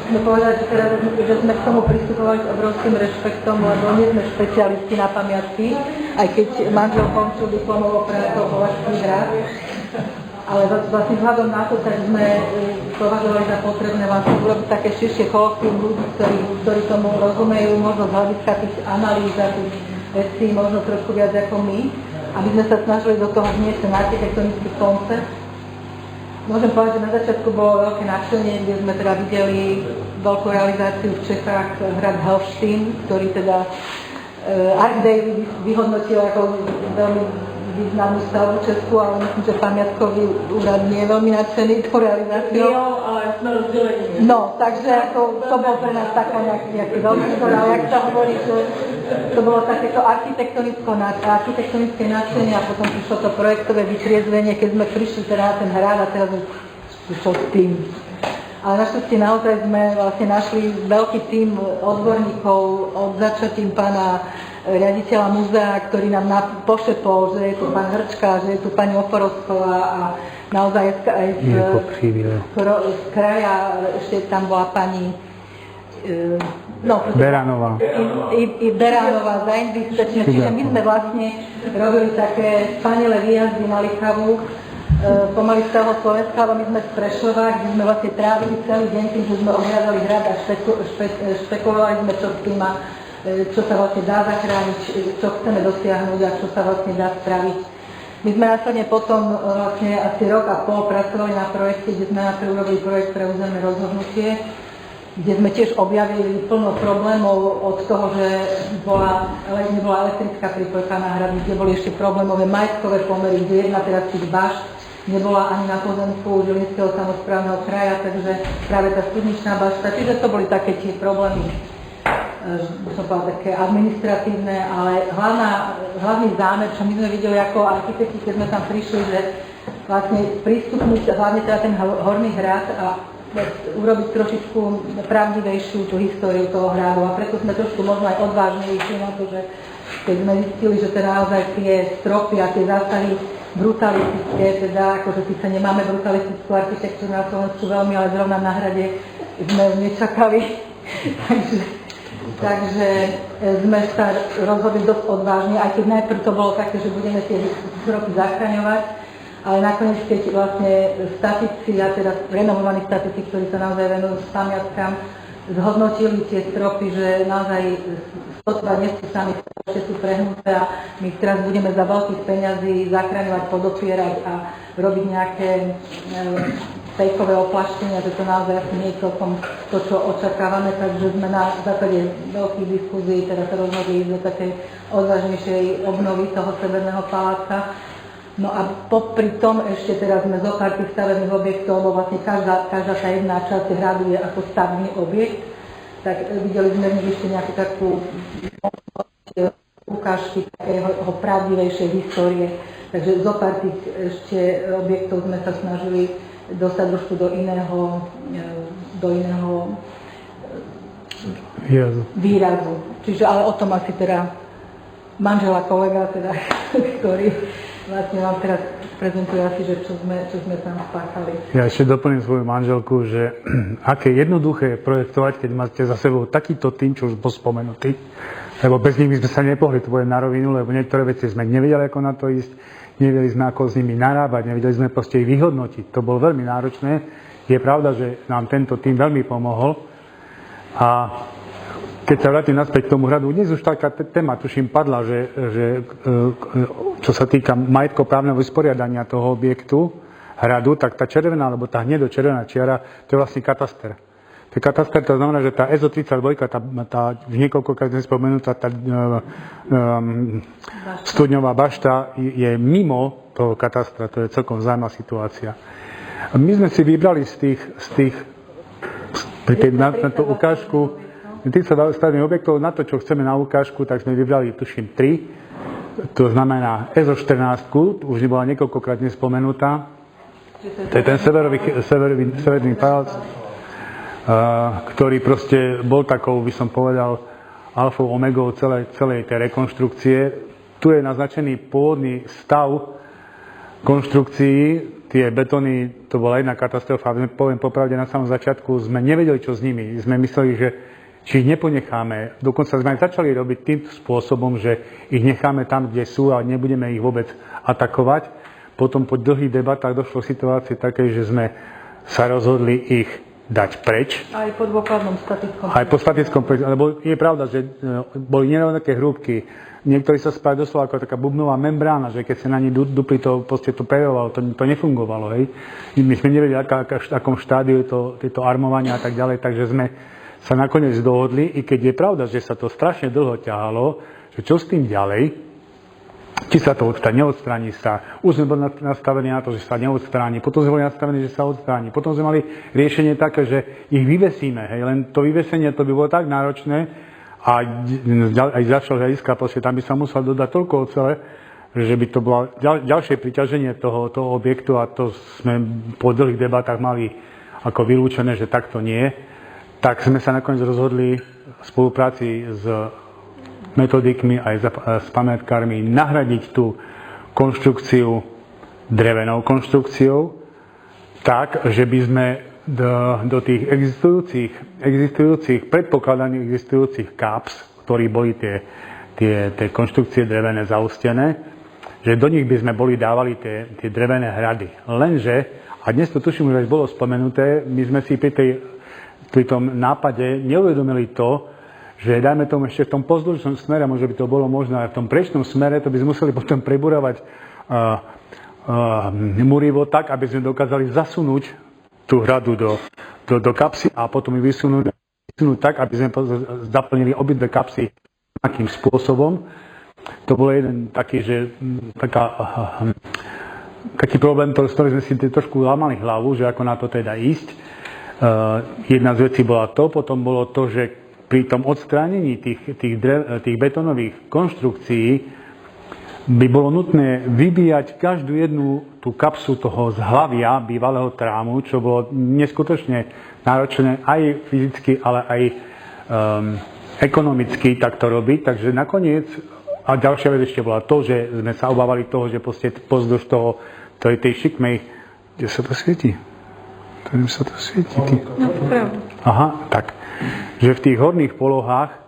musíme povedať, že sme k tomu pristupovali s obrovským rešpektom, lebo nie sme špecialisti na pamiatky, aj keď manžel končil diplomovou prácou Považský hrad. Ale vlastne vzhľadom na to, tak sme považovali za potrebné vlastne urobiť také širšie kolokvium ľudí, ktorí tomu rozumejú, možno z hľadiska tých analýz a tých vecí, možno trošku viac ako my, aby sme sa snažili do toho vniesť ten architektonický koncept. Môžem povedať, že na začiatku bolo veľké nadšenie, kde sme teda videli veľkú realizáciu v Čechách hrad Helfstein, ktorý teda Art Daily vyhodnotil ako veľmi významnú stavbu Česku, ale myslím, že pamiatkový úrad nie je veľmi nadšený tou realizáciou. Ale sme rozdelení. No, takže ako, to bol pre nás taká nejaký veľký vzor, ale jak sa hovorí, že to bolo takéto architektonické nadšenie a potom prišlo to projektové vytriezvenie, keď sme prišli teda na ten hrad a teraz čo s tým. Ale našťastie naozaj sme vlastne našli veľký tím odborníkov od začatím pána riaditeľa múzea, ktorý nám pošepol, že je tu pán Hrčka, že je tu pani Oporovsková a naozaj aj z kraja, ešte tam bola pani Beránová. I Beránová za investične, čiže my sme vlastne robili také spanilé výjazdy na Lichavu pomaly z celého Slovenska, ale my sme z Prešova, kde sme vlastne trávili celý deň tým, že sme ohľadali hrad a špekulovali sme, čo s tým a čo sa vlastne dá zachrániť, čo chceme dosiahnuť a čo sa vlastne dá spraviť. My sme následne potom vlastne asi rok a pol pracovali na projekte, kde sme najprv urobili projekt pre územné rozhodnutie, kde sme tiež objavili plno problémov od toho, že nebola elektrická prípojka na hrady, kde boli ešte problémové majetkové pomery, kde jedna teraz tých bašt nebola ani na pozemku Žilinského samosprávneho kraja, takže práve tá studničná bašta, čiže to boli také tie problémy, som povedala, také administratívne, ale hlavný zámer, čo my sme videli ako architekti, keď sme tam prišli, že vlastne prístupniť hlavne teda ten Horný hrad a urobiť trošičku pravdivejšiu tú históriu toho hradu a preto sme trošku možno aj odvážne išli na to, že keď sme zistili, že teda naozaj tie stropy a tie zásahy brutalistické, teda akože síce nemáme brutalistickú architektúru na Slovensku veľmi, ale zrovna na hrade sme ju nečakali, takže sme sa rozhodli dosť odvážne, aj keď najprv to bolo také, že budeme tie stropy zachraňovať, ale nakoniec keď vlastne statici, a teda renomovaní statici, ktorí sa naozaj venujú s pamiatkám, zhodnotili tie stropy, že naozaj sotva nie sú sami, ešte sú prehnuté a my teraz budeme za veľkých peňazí zachraňovať, podopierať a robiť nejaké fejkové oplaštenia, že to naozaj asi nie je celkom to, čo očakávame, takže sme na základe veľkých diskuzí teda sa rozhodli do takej odvážnejšej obnovy toho Severného paláca. No a popri tom ešte teraz sme zo pár tých stavebných objektov, lebo vlastne každá tá jedna časť hradu je ako stavebný objekt, tak videli sme v nich ešte nejakú takú ukážky takého pravdivejšej histórie. Takže zo pár tých ešte objektov sme sa snažili dostať trošku do iného výrazu. Čiže ale o tom asi teda manžela kolega, teda, ktorý vlastne vám teraz prezentuje asi, že čo sme tam spáchali. Ja ešte doplním svoju manželku, že aké jednoduché je projektovať, keď máte za sebou takýto tým, čo už bol spomenutý, lebo bez nich by sme sa nepohli, to bude na rovinu, lebo niektoré veci sme nevedeli, ako na to ísť, nevedeli sme, ako s nimi narábať, nevedeli sme proste ich vyhodnotiť. To bolo veľmi náročné. Je pravda, že nám tento tým veľmi pomohol. A keď sa vrátim naspäť k tomu hradu, dnes už taká téma, tuším, padla, že čo sa týka majetkoprávneho vysporiadania toho objektu, hradu, tak tá červená, alebo tá hnedo-červená čiara, to je vlastne kataster. To je kataster, to znamená, že tá EZO-32, tá už niekoľkokrát spomenutá, tá studňová bašta je mimo toho katastra, to je celkom vzájomná situácia. A my sme si vybrali z tých na tú ukážku, tých stavebných objektov, na to, čo chceme na ukážku, tak sme vybrali, tuším, 3. To znamená EZO-14, už nebola niekoľkokrát nespomenutá. To je ten severný palác, ktorý proste bol takou, by som povedal, alfou omegou celej tej rekonštrukcie. Tu je naznačený pôvodný stav konštrukcií. tie betóny, to bola jedna katastrofa. Poviem popravde, na samom začiatku sme nevedeli, čo s nimi. Sme mysleli, že či ich neponecháme. Dokonca sme aj začali robiť tým spôsobom, že ich necháme tam, kde sú a nebudeme ich vôbec atakovať. Potom po dlhých debatách došlo situácie také, že sme sa rozhodli ich dať preč. Aj po dôkladnom statickom. Aj po statickom, lebo je pravda, že boli nerovnaké hrúbky. Niektorí sa spali doslova ako taká bubnová membrána, že keď sa na ní dupli, to proste to prejovalo, to nefungovalo, hej. My sme nevedeli, akom štádiu je to armovanie a tak ďalej, takže sme sa nakoniec dohodli, i keď je pravda, že sa to strašne dlho ťahalo, že čo s tým ďalej, či sa to odstráni, neodstráni sa. Už sme boli nastavení na to, že sa neodstráni, potom sme boli nastavení, že sa odstráni. Potom sme mali riešenie také, že ich vyvesíme, hej, len to vyvesenie to by bolo tak náročné a aj z ďalšieho hľadiska, tam by sa musel dodať toľko ocele, že by to bolo ďalšie priťaženie toho objektu a to sme po dlhých debatách mali ako vylúčené, že takto nie. Tak sme sa nakoniec rozhodli v spolupráci s metodikmi aj s pamätkármi nahradiť tú konštrukciu drevenou konštrukciou tak, že by sme do tých existujúcich predpokladaných existujúcich káps, ktorí boli tie konštrukcie drevené zaustené, že do nich by sme boli dávali tie drevené hrady. Lenže, a dnes to tuším, že bolo spomenuté, my sme si pri tom nápade neuvedomili to, že dajme tomu ešte v tom pozdĺžnom smere, možno by to bolo možné, ale v tom prečnom smere to by sme museli potom preburovať múrivo tak, aby sme dokázali zasunúť tú hradu do kapsy a potom ju vysunúť tak, aby sme zaplnili obidve kapsy takým spôsobom. To bol jeden taký, taký problém, s ktorým sme si trošku lámali hlavu, že ako na to teda ísť. Jedna z vecí bola to, potom bolo to, že pri tom odstránení tých betónových konštrukcií by bolo nutné vybíjať každú jednu tú kapsu toho zhlavia bývalého trámu, čo bolo neskutočne náročné aj fyzicky, ale aj ekonomicky takto robiť. Takže nakoniec, a ďalšia vec ešte bola to, že sme sa obávali toho, že pozdĺž tej šikmej, kde sa to svieti? Ktorým sa to svieti? Aha, tak. Že v tých horných polohách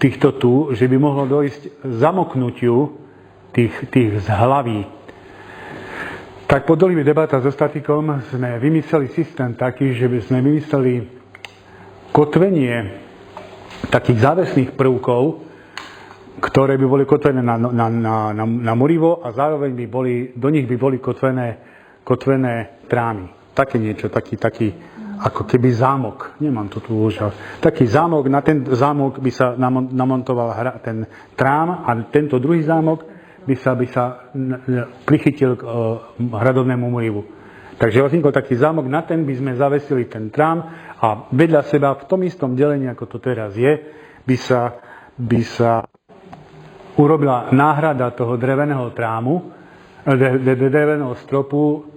týchto tu, že by mohlo dojsť zamoknutiu tých zhlaví. Tak po dlhých debatách so statikom sme vymysleli systém taký, že by sme vymysleli kotvenie takých závesných prvkov, ktoré by boli kotvené na múrivo a zároveň do nich by boli kotvené trámy. Také niečo, taký ako keby zámok. Nemám to tu už. Taký zámok, na ten zámok by sa namontoval ten trám a tento druhý zámok by sa prichytil k hradovnému múrivu. Takže vznikol taký zámok, na ten by sme zavesili ten trám a vedľa seba v tom istom delení, ako to teraz je, by sa urobila náhrada toho dreveného trámu, dreveného stropu,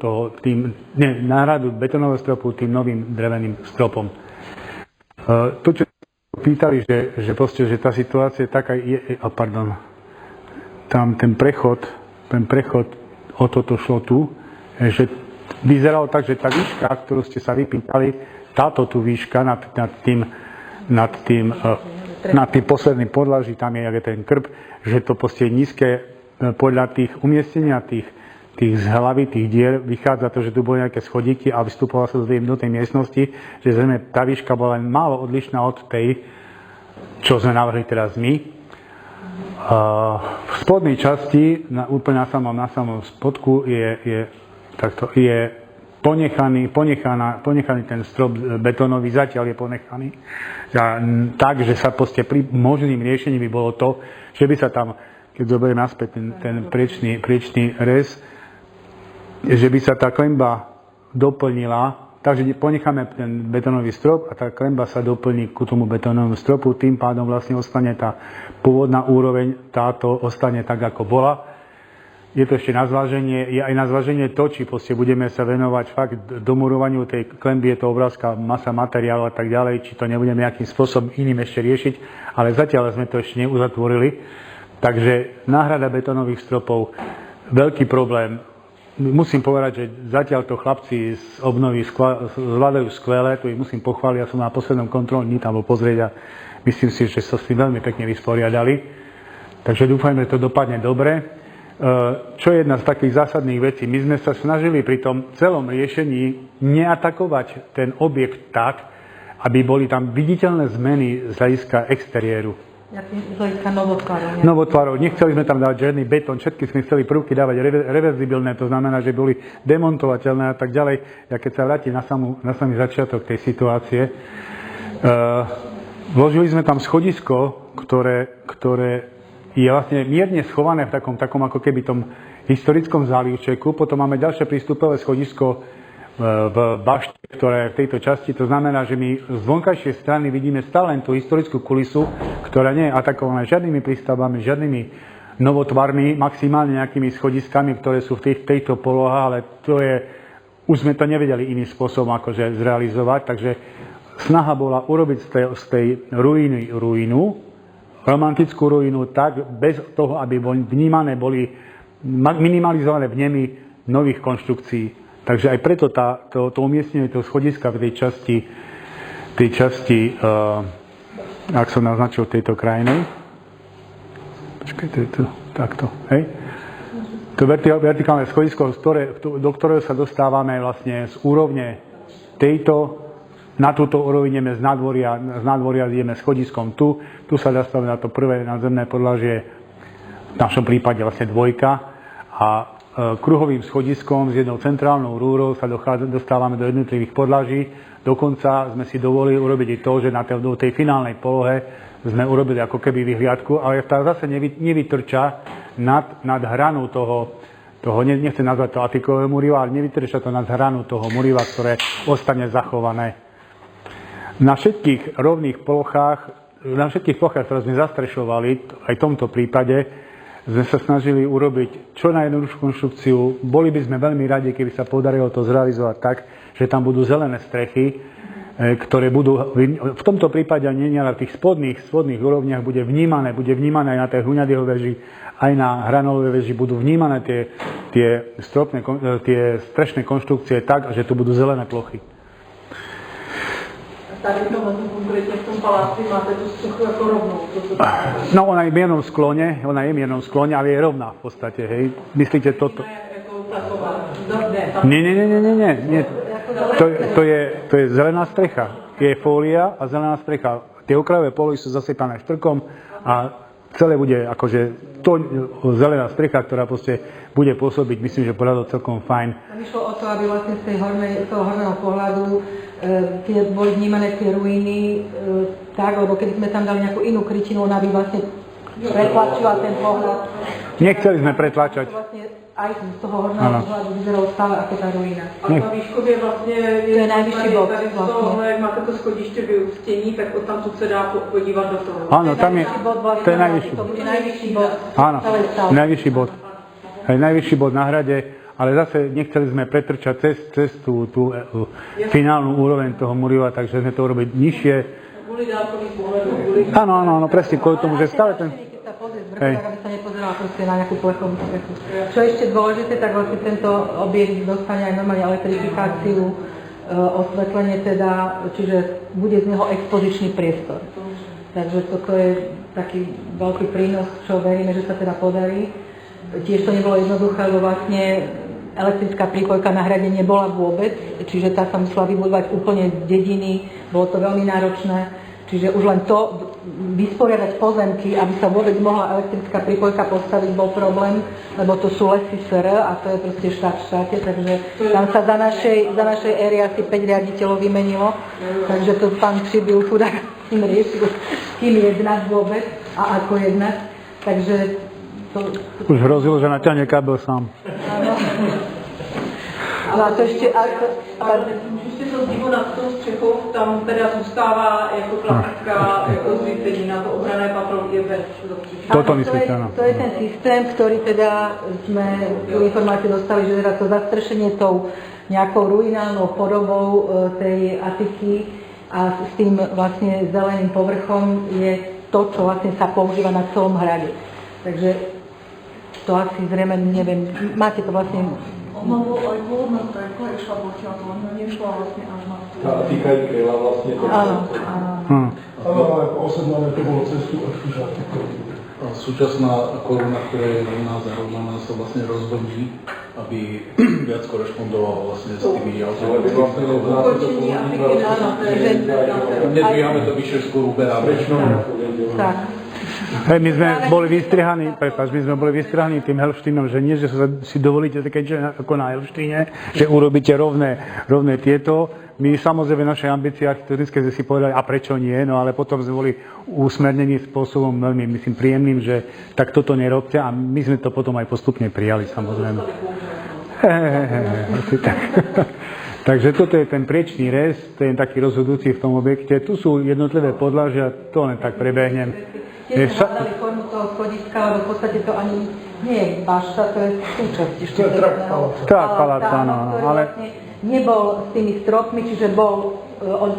náhradu betónového stropu tým novým dreveným stropom. To, čo pýtali, že tá situácia je taká, tam ten prechod, o toto šlo tu, že vyzeralo tak, že tá výška, ktorú ste sa vypýtali, táto tu výška nad tým posledným podlaží, tam je ten krb, že to proste je nízke. Podľa tých umiestnenia tých zhlaví, tých dier, vychádza to, že tu boli nejaké schodíky a vystupovalo sa do tej miestnosti, že zrejme tá výška bola len málo odlišná od tej, čo sme navrhli teraz my. V spodnej časti, úplne na samom spodku, je ponechaný ten strop betónový, zatiaľ je ponechaný. Tak, že sa proste možným riešením by bolo to, že by sa tam, keď zoberiem naspäť ten priečný rez, že by sa tá klemba doplnila, takže ponecháme ten betónový strop a tá klemba sa doplní ku tomu betónovému stropu, tým pádom vlastne ostane tá pôvodná úroveň, táto ostane tak, ako bola. Je to ešte na zváženie, je aj na zváženie to, či proste budeme sa venovať fakt domurovaniu tej klemby, je to obrovská masa materiálu a tak ďalej, či to nebudeme nejakým spôsobom iným ešte riešiť, ale zatiaľ sme to ešte neuzatvorili. Takže náhrada betónových stropov, veľký problém. musím povedať, že zatiaľ to chlapci z obnovy zvládajú skvelé, tu ich musím pochváliť, ja som na poslednom kontrolnom dni tam bol pozrieť a myslím si, že sa s tým veľmi pekne vysporiadali. Takže dúfajme, že to dopadne dobre. Čo je jedna z takých zásadných vecí? My sme sa snažili pri tom celom riešení neatakovať ten objekt tak, aby boli tam viditeľné zmeny z hľadiska exteriéru. Z hľadiska novotvarov. Novotvarov. Nechceli sme tam dávať žiadny betón, všetky sme chceli prvky dávať reverzibilné, to znamená, že boli demontovateľné a tak ďalej. Ja keď sa vrátim na samý začiatok tej situácie, vložili sme tam schodisko, ktoré je vlastne mierne schované v takom ako keby tom historickom zálivčeku. Potom máme ďalšie prístupové schodisko v bašte, ktoré je v tejto časti. To znamená, že my z vonkajšej strany vidíme stále len tú historickú kulisu, ktorá nie je atakovaná žiadnymi prístavbami, žiadnymi novotvarmi, maximálne nejakými schodiskami, ktoré sú v tejto polohe, ale už sme to nevedeli iným spôsobom akože zrealizovať. Takže snaha bola urobiť z tej ruínu, romantickú ruínu tak, bez toho, aby boli minimalizované vnemy nových konštrukcií. Takže aj preto to umiestnenie toho schodiska v tej časti, ak som naznačil, tejto krajiny. Počkajte, takto, hej. To vertikálne schodisko, do ktorého sa dostávame vlastne z úrovne tejto, na túto úroveň ideme z nádvoria ideme schodiskom tu sa dostávame na to prvé nadzemné podlažie, v našom prípade vlastne dvojka, a kruhovým schodiskom s jednou centrálnou rúrou sa dostávame do jednotlivých podlaží. Dokonca sme si dovolili urobiť i to, že do tej finálnej polohe sme urobili ako keby vyhliadku, ale tá zase nevytrča nad hranu toho nechcem nazvať to atikové muriva, ale nevytrča to nad hranu toho muriva, ktoré ostane zachované. Na všetkých rovných plochách, ktoré sme zastrešovali, aj v tomto prípade, sme sa snažili urobiť čo najjednoduchšiu konštrukciu. Boli by sme veľmi radi, keby sa podarilo to zrealizovať tak, že tam budú zelené strechy, ktoré budú, v tomto prípade nie na tých spodných úrovniach bude vnímané aj na tej hruňadieho veži, aj na hranovej veži budú vnímané tie strešné konštrukcie tak, že tu budú zelené plochy. Tady konkrétne v tom paláci máte tú sochu ako rovnú. No, ona je v miernom sklone, ale je rovná v podstate, hej. Myslíte toto? Nie. To je zelená strecha. Je fólia a zelená strecha. Tie okrajové polohy sú zasypané štrkom a celé bude akože zelená strecha, ktorá proste bude pôsobiť, myslím, že porado celkom fajn. Išlo o to, aby vlastne z toho horného pohľadu boli vnímané tie ruiny tak, lebo keď sme tam dali nejakú inú krytinu, ona by vlastne pretlačila ten pohľad. Nechceli sme pretlačať. Vlastne aj z toho horného pohľadu vyzeralo stále ako tá ruína. A tá výškovie vlastne je najvyšší bod. Tady z toho, jak máte to schodiště vyústění, tak odtamtud se dá podívat do toho. Áno, tam je, to je najvyšší. To bude najvyšší bod. Áno, najvyšší bod. Najvyšší bod na hrade, ale zase nechceli sme pretrčať cez tú finálnu úroveň toho muriva, takže sme to urobiť nižšie. Áno, presne, kvôli tomu, že stále ten... Tak, aby sa nepozerala proste na nejakú plechovú strechu. Čo je ešte dôležité, tak vlastne tento objekt dostane aj normálne elektrifikáciu, osvetlenie teda, čiže bude z neho expozičný priestor. Takže toto je taký veľký prínos, čo veríme, že sa teda podarí. Tiež to nebolo jednoduché, lebo vlastne elektrická prípojka na hrade nebola vôbec, čiže tá sa musela vybudovať úplne z dediny, bolo to veľmi náročné, čiže už len to vysporiadať pozemky, aby sa vôbec mohla elektrická prípojka postaviť, bol problém, lebo to sú lesy SR a to je proste štát v štáte, takže tam sa za našej éry asi 5 riaditeľov vymenilo, takže to pán Přibyl chudák im riešil, kým jednať vôbec a ako jednať, takže už hrozilo, že naťahne kábel sám. Áno. No a to ešte... Můžete to zdivu nad tou střechou, tam teda zůstává jako klasická jako zřízení na to obrané patro je bez. Toto myslíte, áno. To je ten systém, ktorý teda sme tú informáciu dostali, že teda to zastrešenie tou nejakou ruinálnou podobou tej atiky a s tým vlastne zeleným povrchom je to, čo vlastne sa používa na celom hrade. Takže to asi zrejme, neviem, máte to vlastne Ono bolo aj pôvodná trajka, išla potiaľ, nešla vlastne až na tú. A týka aj kryla vlastne to. Áno, áno. Áno, ale po 8. to bolo cestu od križáky. A súčasná koruna, ktorá je rovná zarovnaná, sa vlastne rozhodí, aby viac korešpondovala vlastne s tými automatickými. Nedvíjame to vyššie, skôr uberáme. Tak. Hej, my sme boli vystrihaní tým Helštínom, že nie, že si dovolíte také, že ako na Helštíne, že urobíte rovné tieto. My samozrejme naše ambície architektonické sme si povedali, a prečo nie, no ale potom sme boli usmernení spôsobom veľmi, myslím, príjemným, že tak toto nerobte a my sme to potom aj postupne prijali, samozrejme. Asi tak. Takže toto je ten priečný rez, to je taký rozhodujúci v tom objekte. Tu sú jednotlivé podlažia, to len tak prebehnem. Tiež sme hľadali formu toho schodiska, lebo v podstate to ani nie je bašta, to je súčasť. To je trak paláca. Tak, palác, áno, ale... Nebol s tými stropmi, čiže bol od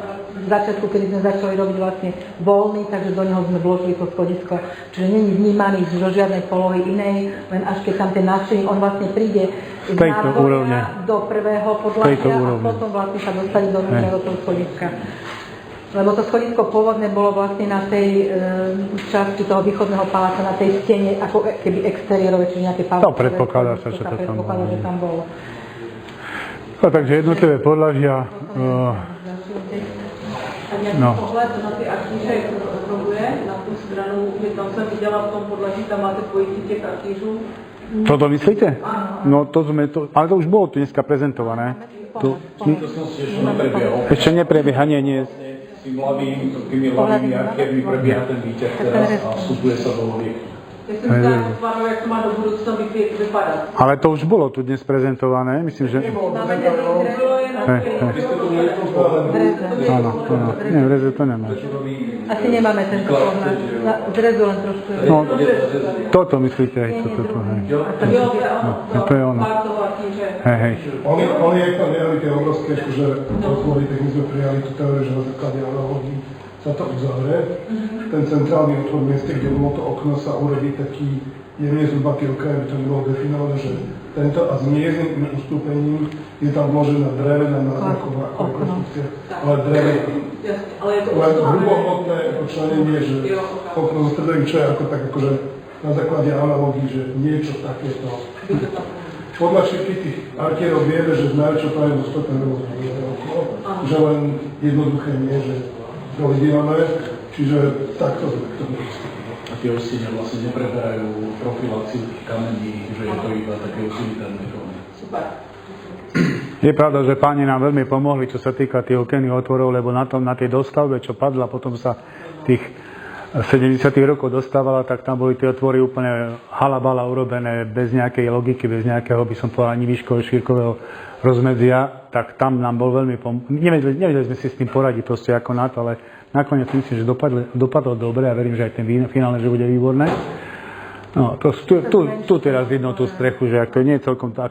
začiatku, kedy sme začali robiť vlastne voľný, takže do neho sme vložili to schodisko. Čiže není vnímaný do žiadnej polohy inej, len až keď tam ten návštevník, on vlastne príde z nádvoria do prvého podlažia a potom vlastne sa dostane do toho schodiska. Lebo to schodisko pôvodne bolo vlastne na tej časti toho východného paláca, na tej stene, ako keby exteriérové, čiže nejaké paláce. To predpokladá sa, že to tam bolo. Že tam bolo. No, takže jednotlivé podlažia. A nejaký pohled na ty artíže, jak to okruguje, na tú stranu, že tam som videla v tom podlaží, tam máte pojití těch artížů. Toto myslíte? No to sme to, ale to už bolo tu dneska prezentované. Ešte neprebieha, nie. S tými ľavými archívmi prebieha ten výťah teraz a vstupuje sa do objektu. Ja som myslela, jak to má do budúcna vypadať. Ale to už bolo tu dnes prezentované, myslím, že... Áno. Nie, v reze to nemáš. Asi nemáme tento pohľad. Z rezu len trošku. No, toto myslíte aj toto, hej. No, to je ono. Hej. Oni aj tam mierali tie obrovské, že otvory, tak my sme prijali tú teóriu, že na základe analógií sa to uzavre. Ten centrálny otvor v mieste, kde bolo to okno, sa urobí taký jemne zhrubatý okraj, aby to nebolo definované, že tento a s miernym ustúpením je tam vložená drevená náznaková konstrukcia, ale drevená. Ale hrubohmotné členenie, že okno so stredovým, čo je ako tak akože na základe analógií, že niečo takéto. Podľa všetkých tých artierov vieme, že z najväčšou pravdou stopne rozhoduje okno, že len jednoduché nie, že providíme, čiže takto sme k tomu dostali. A tie ostine vlastne nepreberajú profiláciu tých kamení, že je to iba také utilitárne formy. Super. Je pravda, že páni nám veľmi pomohli, čo sa týka tých okenných otvorov, lebo na tej dostavbe, čo padla, potom sa tých 70. rokov dostávala, tak tam boli tie otvory úplne halabala urobené, bez nejakej logiky, bez nejakého, by som povedal, ani výškového, šírkového rozmedzia, tak tam nám bol veľmi nevedeli sme si s tým poradiť proste ako na to, ale nakoniec myslím, že dopadlo dobre a verím, že aj ten finálne, že bude výborné. No, tu teraz vidno tú strechu, že ak to nie je celkom tá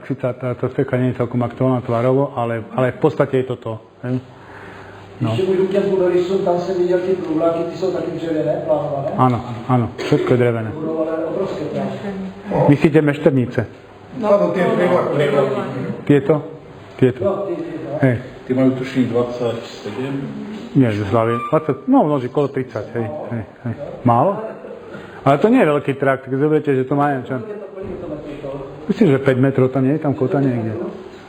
strecha nie je celkom aktuálna tvarovo, ale v podstate je to to. Hej? No. Když budu těm budorisům, tam jsem viděl ty průvlaky, ty jsou taky dřevěné, plánované. Áno, všetko je drevené. Budované obrovské plány. Myslíte mešternice? No, tie prívlaky. Tieto? Hej. Tí majú tuším 27? Nie, z hlavy. 20, no množí kolo 30, hej. Málo? Ale to nie je veľký trakt, keď zoberiete, že to má neviem čo. Myslím, že 5 metrov, tam nie je tam kota niekde.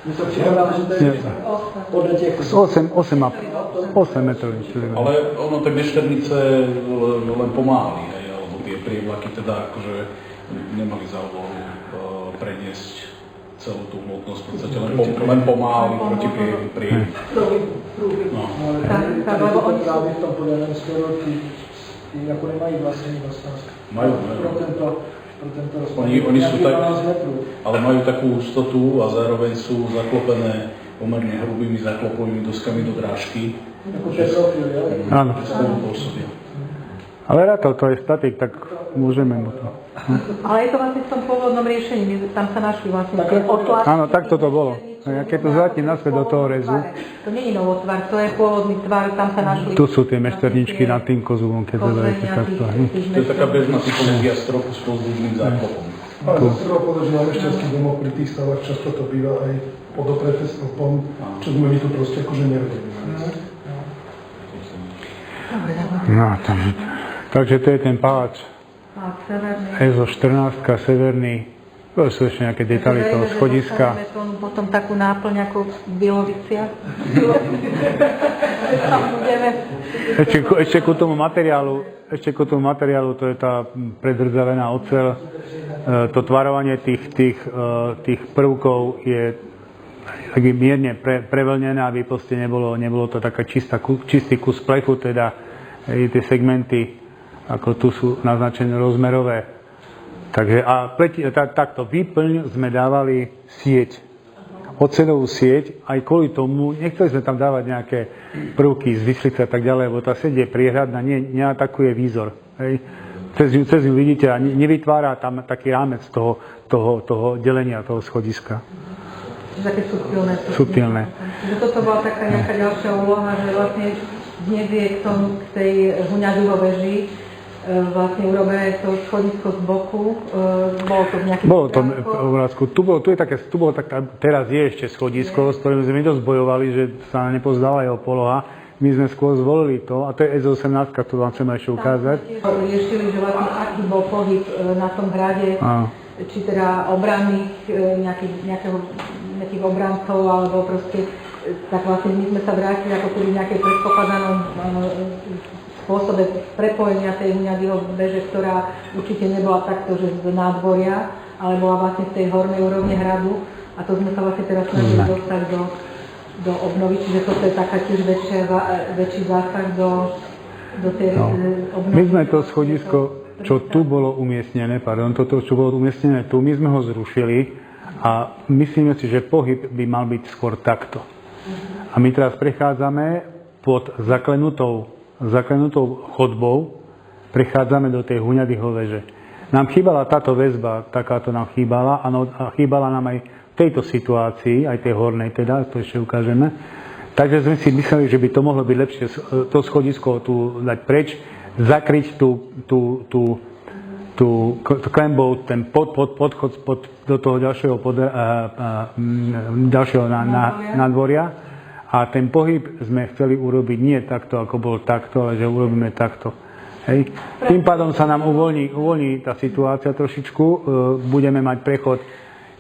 My se připravili, že to je podle těch... 8 metrov. Ale ono, tie mešternice len pomáhali, hej, alebo tie prívlaky teda akože nemali za úlohu preniesť celú tú hmotnosť, v podstate len pomáhali proti prievi. No. Lebo oni právě v tom podaném skoro ty jako nemají vlastní vlastnost. Majú. Oni sú tak, ale majú takú hustotu a zároveň sú zaklopené pomerne hrubými zaklopovými doskami do drážky. Jako Petrofil, jo? Áno. Pôsobia. Ale rátal to je statik, tak môžeme mu to. Ale je to vlastne v tom pôvodnom riešení, tam sa našli vlastne tie otlačky. Áno, takto to bolo. A keď to zvrátím naspäť do toho rezu. To nie je novotvar, to je pôvodný tvar, tam sa našli. Tu sú tie mešterničky nad tým kozúvom, keď zoberiete takto. To je taká bežná typológia stropu s pozdĺžným záklopom. Ale zase treba povedať, že na mešťanských domoch pri tých stavách často to býva aj pod opreté stĺpom, čo sme my tu proste akože nevedeli. No, takže to je ten palác A severný. EZO 14, severný, to sú ešte nejaké detaily toho schodiska. Dostaneme tomu potom takú náplň ako v Biloviciach. Tam budeme. Ešte ku tomu materiálu, to je tá predrdzavená oceľ. To tvarovanie tých prvkov je taký mierne preveľnené, aby proste nebolo to taká čistý kus plechu, teda tie segmenty, ako tu sú naznačené rozmerové. Takže takto výplň sme dávali sieť, oceľovú sieť, aj kvôli tomu, nechceli sme tam dávať nejaké prvky z vyslice a tak ďalej, lebo tá sieť je priehradná, neatakuje výzor. Hej. Cez ňu vidíte a nevytvára tam taký rámec toho delenia, toho schodiska. Také subtilné. Že toto bola taká nejaká ďalšia úloha, že vlastne dnes je k tej Huňaďuho veži vlastne urobené to schodisko z boku. Bolo to v nejakých obrázku. Teraz je ešte schodisko, s ktorým sme dosť bojovali, že sa nepozdala jeho poloha. My sme skôr zvolili to, a to je EZ-18, ktorú vám chceme ešte ukázať. Riešili, že vlastne aký bol pohyb na tom hrade, či teda obranných, nejakých obrancov, alebo proste, tak vlastne my sme sa vrátili ako keby v nejakej predpokladanom spôsobe prepojenia tej Huňaďuho veže, ktorá určite nebola takto, že z nádvoria, ale bola vlastne z tej hornej úrovne hradu, a to sme sa vlastne teraz snažili dostať do obnovy, čiže toto je taká tiež väčší zásah do tej obnovy. My sme to schodisko, čo tu bolo umiestnené, čo bolo umiestnené tu, my sme ho zrušili a myslíme si, že pohyb by mal byť skôr takto. A my teraz prechádzame pod zaklenutou chodbou, prechádzame do tej Huňaďuho veže. Nám chýbala táto väzba, takáto nám chýbala, a chýbala nám aj v tejto situácii, aj tej hornej teda, to ešte ukážeme. Takže sme si mysleli, že by to mohlo byť lepšie to schodisko tu dať preč, zakryť tú klenbou, ten podchod do toho ďalšieho nádvoria. A ten pohyb sme chceli urobiť nie takto, ako bol takto, ale že urobíme takto. Hej. Tým pádom sa nám uvoľní tá situácia trošičku, budeme mať prechod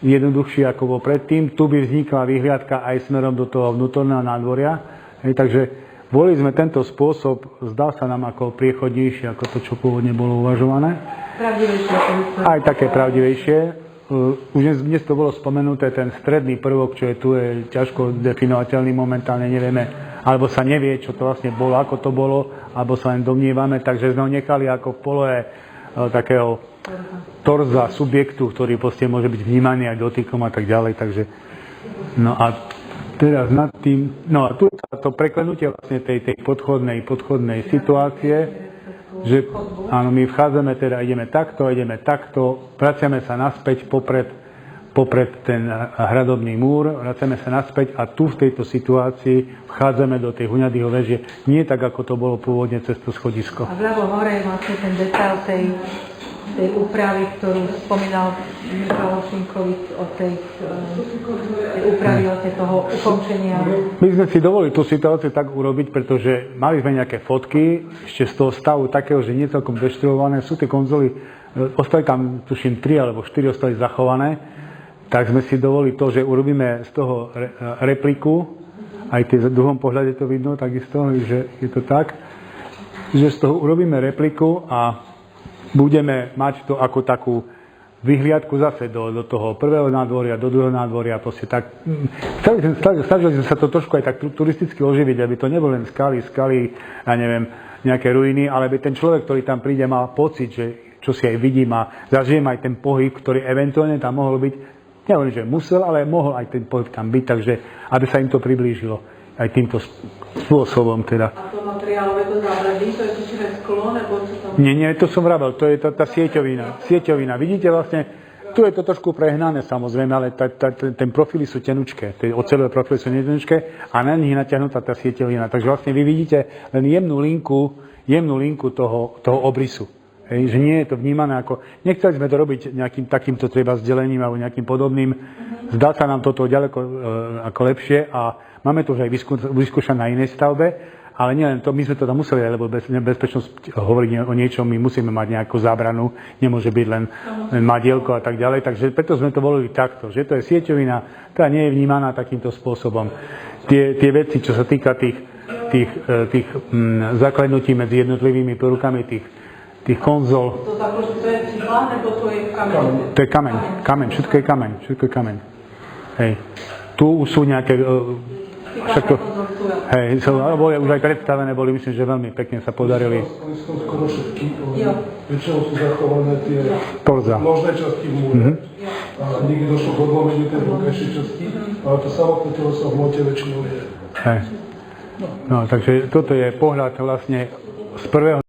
jednoduchší, ako bol predtým. Tu by vznikla vyhliadka aj smerom do toho vnútorného nádvoria. Hej, takže volili sme tento spôsob, zdá sa nám ako priechodnejšie, ako to, čo pôvodne bolo uvažované. Pravdivejšie. Aj také pravdivejšie. Už dnes to bolo spomenuté, ten stredný prvok, čo je tu, je ťažko definovateľný, momentálne nevieme, alebo sa nevie, čo to vlastne bolo, ako to bolo, alebo sa len domnievame, takže sme ho nechali ako v polohe takého torza subjektu, ktorý proste môže byť vnímaný aj dotykom a tak ďalej, takže no a teraz nad tým, no a tu je to preklenutie vlastne tej podchodnej situácie, že áno, my vchádzame, teda ideme takto, vraciame sa naspäť popred ten hradobný múr, vraciame sa naspäť a tu v tejto situácii vchádzame do tej Huňaďuho veže, nie tak, ako to bolo pôvodne cez to schodisko. A vľavo hore je vlastne ten detail tej úpravy, ktorú spomínal Michal Šinkovič o tej úpravy vlastne toho ukončenia. My sme si dovolili tú situáciu tak urobiť, pretože mali sme nejaké fotky ešte z toho stavu takého, že nie celkom deštruované. Sú tie konzoly, ostali tam, tuším, 3 alebo 4 ostali zachované. Tak sme si dovolili to, že urobíme z toho repliku, aj v druhom pohľade to vidno takisto, že je to tak, že z toho urobíme repliku a budeme mať to ako takú vyhliadku zase do toho prvého nádvoria, do druhého nádvoria, proste tak. Snažili sme sa to trošku aj tak turisticky oživiť, aby to nebolo len skaly, ja neviem, nejaké ruiny, ale aby ten človek, ktorý tam príde, mal pocit, že čo si aj vidím a zažijem aj ten pohyb, ktorý eventuálne tam mohol byť, nehovorím, že musel, ale mohol aj ten pohyb tam byť, takže aby sa im to priblížilo aj týmto spôsobom teda. A to materiálové to zábradlí, to je čiže sklo, nebo čo tam? Nie, to som vravel, to je tá sieťovina. Vidíte vlastne, tu je to trošku prehnané samozrejme, ale ten profily sú tenučké, tie oceľové profily sú tenučké a na nich natiahnutá tá sieťovina. Takže vlastne vy vidíte len jemnú linku toho obrysu. Hej, že nie je to vnímané ako... Nechceli sme to robiť nejakým takýmto treba sdelením alebo nejakým podobným. Zdá sa nám toto ďaleko ako lepšie a máme to už aj vyskúšané na inej stavbe, ale nielen to, my sme to tam museli, lebo bezpečnosť hovoriť o niečom, my musíme mať nejakú zábranu, nemôže byť len madielko a tak ďalej, takže preto sme to volili takto, že to je sieťovina, ktorá nie je vnímaná takýmto spôsobom. Tie veci, čo sa týka tých zaklenutí medzi jednotlivými prvkami tých konzol. To je cihla, nebo to je kameň? To je kameň, všetko je kameň. Hej. Tu už sú nejaké... Všetko, hej, boli už aj predstavené, myslím, že veľmi pekne sa podarili. Oni sú skoro všetky, väčšinou sú zachované tie nožné časti v múre. A nikdy došlo k odlomeniu tej vonkajšej časti, ale to samotné telo sa v hmote väčšinou je. Hej. No, takže toto je pohľad vlastne z prvého